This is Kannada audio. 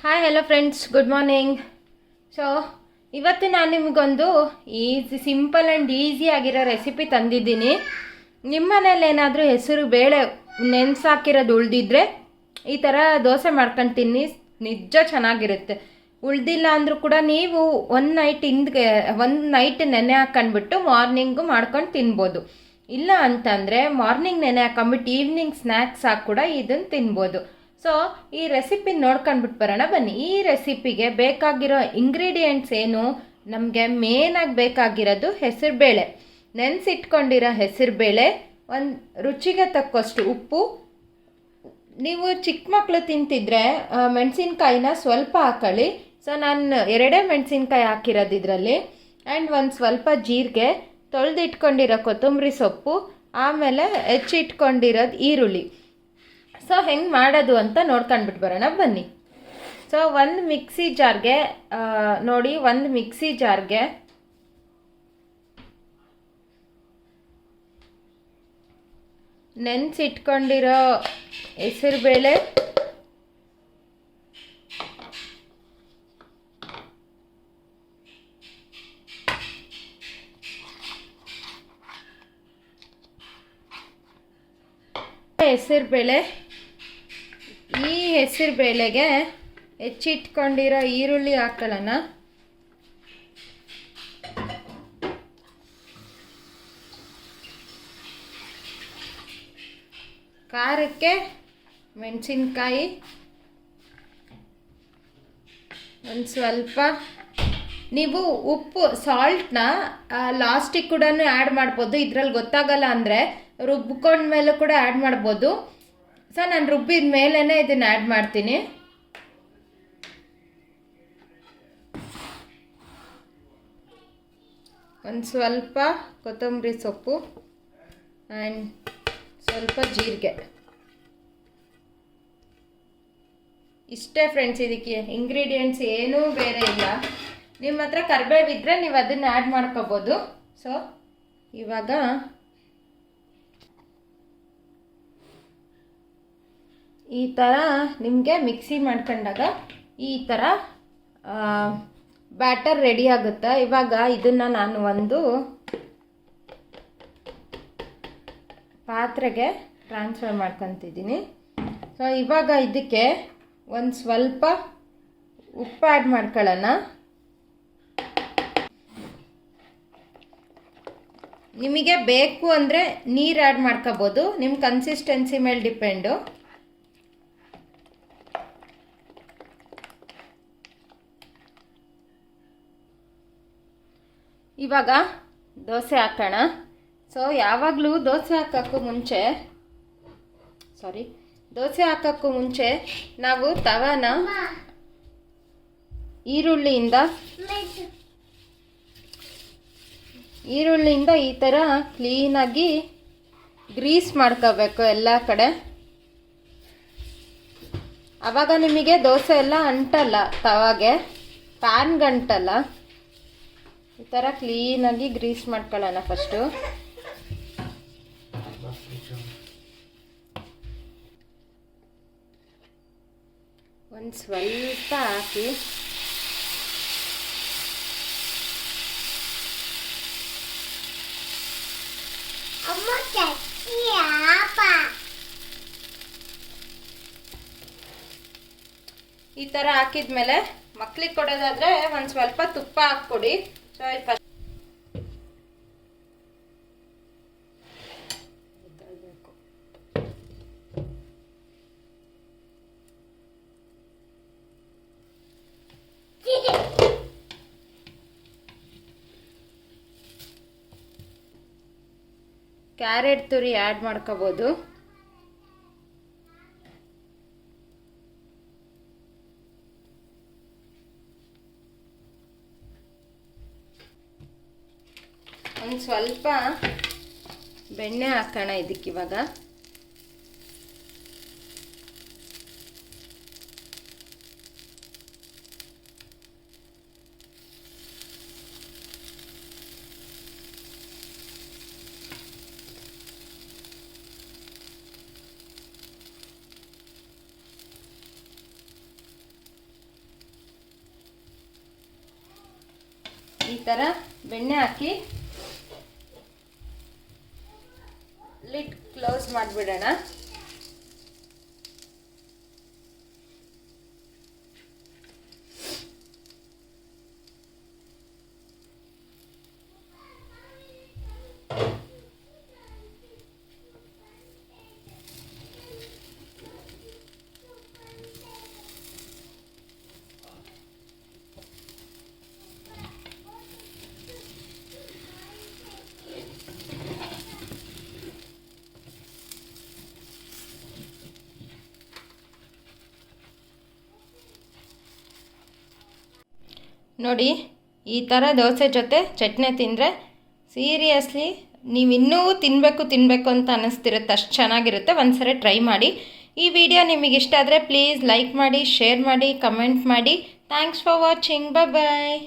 Hi hello friends, good morning. So ಇವತ್ತು ನಾನು ನಿಮಗೊಂದು ಸಿಂಪಲ್ ಆ್ಯಂಡ್ ಈಸಿ ಆಗಿರೋ ರೆಸಿಪಿ ತಂದಿದ್ದೀನಿ. ನಿಮ್ಮ ಮನೇಲಿ ಏನಾದರೂ ಹೆಸರು ಬೇಳೆ ನೆನೆಸಾಕಿರೋದು ಉಳಿದಿದ್ರೆ ಈ ಥರ ದೋಸೆ ಮಾಡ್ಕೊಂಡು ತಿನ್ನಿ, ನಿಜ ಚೆನ್ನಾಗಿರುತ್ತೆ. ಉಳ್ದಿಲ್ಲ ಅಂದರೂ ಕೂಡ ನೀವು ಒಂದು ನೈಟ್ ನೆನೆ ಹಾಕೊಂಡ್ಬಿಟ್ಟು ಮಾರ್ನಿಂಗು ಮಾಡ್ಕೊಂಡು ತಿನ್ಬೋದು. ಇಲ್ಲ ಅಂತಂದರೆ ಮಾರ್ನಿಂಗ್ ನೆನೆ ಹಾಕೊಂಡ್ಬಿಟ್ಟು ಈವ್ನಿಂಗ್ ಸ್ನ್ಯಾಕ್ಸ್ ಆಗಿ ಕೂಡ ಇದನ್ನು ತಿನ್ಬೋದು. ಸೊ ಈ ರೆಸಿಪಿ ನೋಡ್ಕೊಂಡ್ಬಿಟ್ಟು ಬರೋಣ ಬನ್ನಿ. ಈ ರೆಸಿಪಿಗೆ ಬೇಕಾಗಿರೋ ಇಂಗ್ರೀಡಿಯೆಂಟ್ಸ್ ಏನು, ನಮಗೆ ಮೇನಾಗಿ ಬೇಕಾಗಿರೋದು ಹೆಸರುಬೇಳೆ, ನೆನೆಸಿಟ್ಕೊಂಡಿರೋ ಹೆಸರುಬೇಳೆ, ಒಂದು ರುಚಿಗೆ ತಕ್ಕಷ್ಟು ಉಪ್ಪು. ನೀವು ಚಿಕ್ಕ ಮಕ್ಕಳು ತಿಂತಿದ್ರೆ ಮೆಣಸಿನ್ಕಾಯಿನ ಸ್ವಲ್ಪ ಹಾಕೊಳ್ಳಿ. ಸೊ ನಾನು ಎರಡೇ ಮೆಣಸಿನ್ಕಾಯಿ ಹಾಕಿರೋದು ಇದರಲ್ಲಿ. ಆ್ಯಂಡ್ ಒಂದು ಸ್ವಲ್ಪ ಜೀರಿಗೆ, ತೊಳೆದಿಟ್ಕೊಂಡಿರೋ ಕೊತ್ತಂಬರಿ ಸೊಪ್ಪು, ಆಮೇಲೆ ಹೆಚ್ಚಿಟ್ಕೊಂಡಿರೋದು ಈರುಳ್ಳಿ. ಸೊ ಹೆಂಗೆ ಮಾಡೋದು ಅಂತ ನೋಡ್ಕೊಂಡ್ಬಿಟ್ಟು ಬರೋಣ ಬನ್ನಿ. ಸೊ ಒಂದು ಮಿಕ್ಸಿ ಜಾರ್ಗೆ ನೆನೆಸಿಟ್ಕೊಂಡಿರೋ ಹೆಸರುಬೇಳೆ, ಈ ಹೆಸರುಬೇಳೆಗೆ ಹೆಚ್ಚಿಟ್ಕೊಂಡಿರೋ ಈರುಳ್ಳಿ ಹಾಕೊಳ್ಳೋಣ. ಖಾರಕ್ಕೆ ಮೆಣಸಿನ್ಕಾಯಿ, ಒಂದು ಸ್ವಲ್ಪ ನೀವು ಉಪ್ಪು ಸಾಲ್ಟ್ನ ಲಾಸ್ಟಿಗೆ ಕೂಡ ಆ್ಯಡ್ ಮಾಡ್ಬೋದು. ಇದರಲ್ಲಿ ಗೊತ್ತಾಗಲ್ಲ ಅಂದರೆ ರುಬ್ಕೊಂಡ್ಮೇಲೂ ಕೂಡ ಆ್ಯಡ್ ಮಾಡ್ಬೋದು. ಸೊ ನಾನು ರುಬ್ಬಿದ ಮೇಲೇ ಇದನ್ನು ಆ್ಯಡ್ ಮಾಡ್ತೀನಿ. ಒಂದು ಸ್ವಲ್ಪ ಕೊತ್ತಂಬರಿ ಸೊಪ್ಪು ಆ್ಯಂಡ್ ಸ್ವಲ್ಪ ಜೀರಿಗೆ. ಇಷ್ಟೇ ಫ್ರೆಂಡ್ಸ್, ಇದಕ್ಕೆ ಇಂಗ್ರೀಡಿಯೆಂಟ್ಸ್ ಏನೂ ಬೇರೆ ಇಲ್ಲ. ನಿಮ್ಮ ಹತ್ರ ಕರಿಬೇವಿದ್ರೆ ನೀವು ಅದನ್ನು ಆ್ಯಡ್ ಮಾಡ್ಕೋಬೋದು. ಸೊ ಇವಾಗ ಈ ಥರ ನಿಮಗೆ ಮಿಕ್ಸಿ ಮಾಡ್ಕೊಂಡಾಗ ಈ ಥರ ಬ್ಯಾಟರ್ ರೆಡಿ ಆಗುತ್ತೆ. ಇವಾಗ ಇದನ್ನು ನಾನು ಒಂದು ಪಾತ್ರೆಗೆ ಟ್ರಾನ್ಸ್ಫರ್ ಮಾಡ್ಕೊತಿದ್ದೀನಿ. ಸೊ ಇವಾಗ ಇದಕ್ಕೆ ಒಂದು ಸ್ವಲ್ಪ ಉಪ್ಪು ಆ್ಯಡ್ ಮಾಡ್ಕೊಳ್ಳೋಣ. ನಿಮಗೆ ಬೇಕು ಅಂದರೆ ನೀರು ಆ್ಯಡ್ ಮಾಡ್ಕೋಬೋದು, ನಿಮ್ಮ ಕನ್ಸಿಸ್ಟೆನ್ಸಿ ಮೇಲೆ ಡಿಪೆಂಡು. ಇವಾಗ ದೋಸೆ ಹಾಕೋಣ. ಸೊ ಯಾವಾಗಲೂ ದೋಸೆ ಹಾಕೋಕ್ಕೂ ಮುಂಚೆ ನಾವು ತವಾನ ಈರುಳ್ಳಿಯಿಂದ ಈ ಥರ ಕ್ಲೀನಾಗಿ ಗ್ರೀಸ್ ಮಾಡ್ಕೋಬೇಕು ಎಲ್ಲ ಕಡೆ. ಆವಾಗ ನಿಮಗೆ ದೋಸೆ ಎಲ್ಲ ಅಂಟಲ್ಲ, ತವಾಗೆ ಪ್ಯಾನ್ಗೆ ಅಂಟಲ್ಲ. ಈ ಥರ ಕ್ಲೀನಾಗಿ ಗ್ರೀಸ್ ಮಾಡ್ಕೊಳ್ಳೋಣ ಫಸ್ಟು. ಒಂದು ಸ್ವಲ್ಪ ಹಾಕಿ ಈ ಥರ ಹಾಕಿದ್ಮೇಲೆ ಮಕ್ಳಿಗೆ ಕೊಡೋದಾದರೆ ಒಂದು ಸ್ವಲ್ಪ ತುಪ್ಪ ಹಾಕ್ಕೊಡಿ. ಸೊ ಕ್ಯಾರೆಟ್ ತುರಿ ಆ್ಯಡ್ ಮಾಡ್ಕೋಬೋದು. ಒಂದು ಸ್ವಲ್ಪ ಬೆಣ್ಣೆ ಹಾಕೋಣ ಇದಕ್ಕಿವಾಗ. ಈ ಥರ ಬೆಣ್ಣೆ ಹಾಕಿ ಲಿಡ್ ಕ್ಲೋಸ್ ಮಾಡಿಬಿಡೋಣ. ನೋಡಿ, ಈ ಥರ ದೋಸೆ ಜೊತೆ ಚಟ್ನಿ ತಿಂದರೆ ಸೀರಿಯಸ್ಲಿ ನೀವು ಇನ್ನೂ ತಿನ್ನಬೇಕು ಅಂತ ಅನ್ನಿಸ್ತಿರುತ್ತೆ, ಅಷ್ಟು ಚೆನ್ನಾಗಿರುತ್ತೆ. ಒಂದ್ಸರಿ ಟ್ರೈ ಮಾಡಿ. ಈ ವಿಡಿಯೋ ನಿಮಗೆ ಇಷ್ಟ ಆದರೆ ಪ್ಲೀಸ್ ಲೈಕ್ ಮಾಡಿ, ಶೇರ್ ಮಾಡಿ, ಕಮೆಂಟ್ ಮಾಡಿ. Thanks for watching. ಬಾಯ್.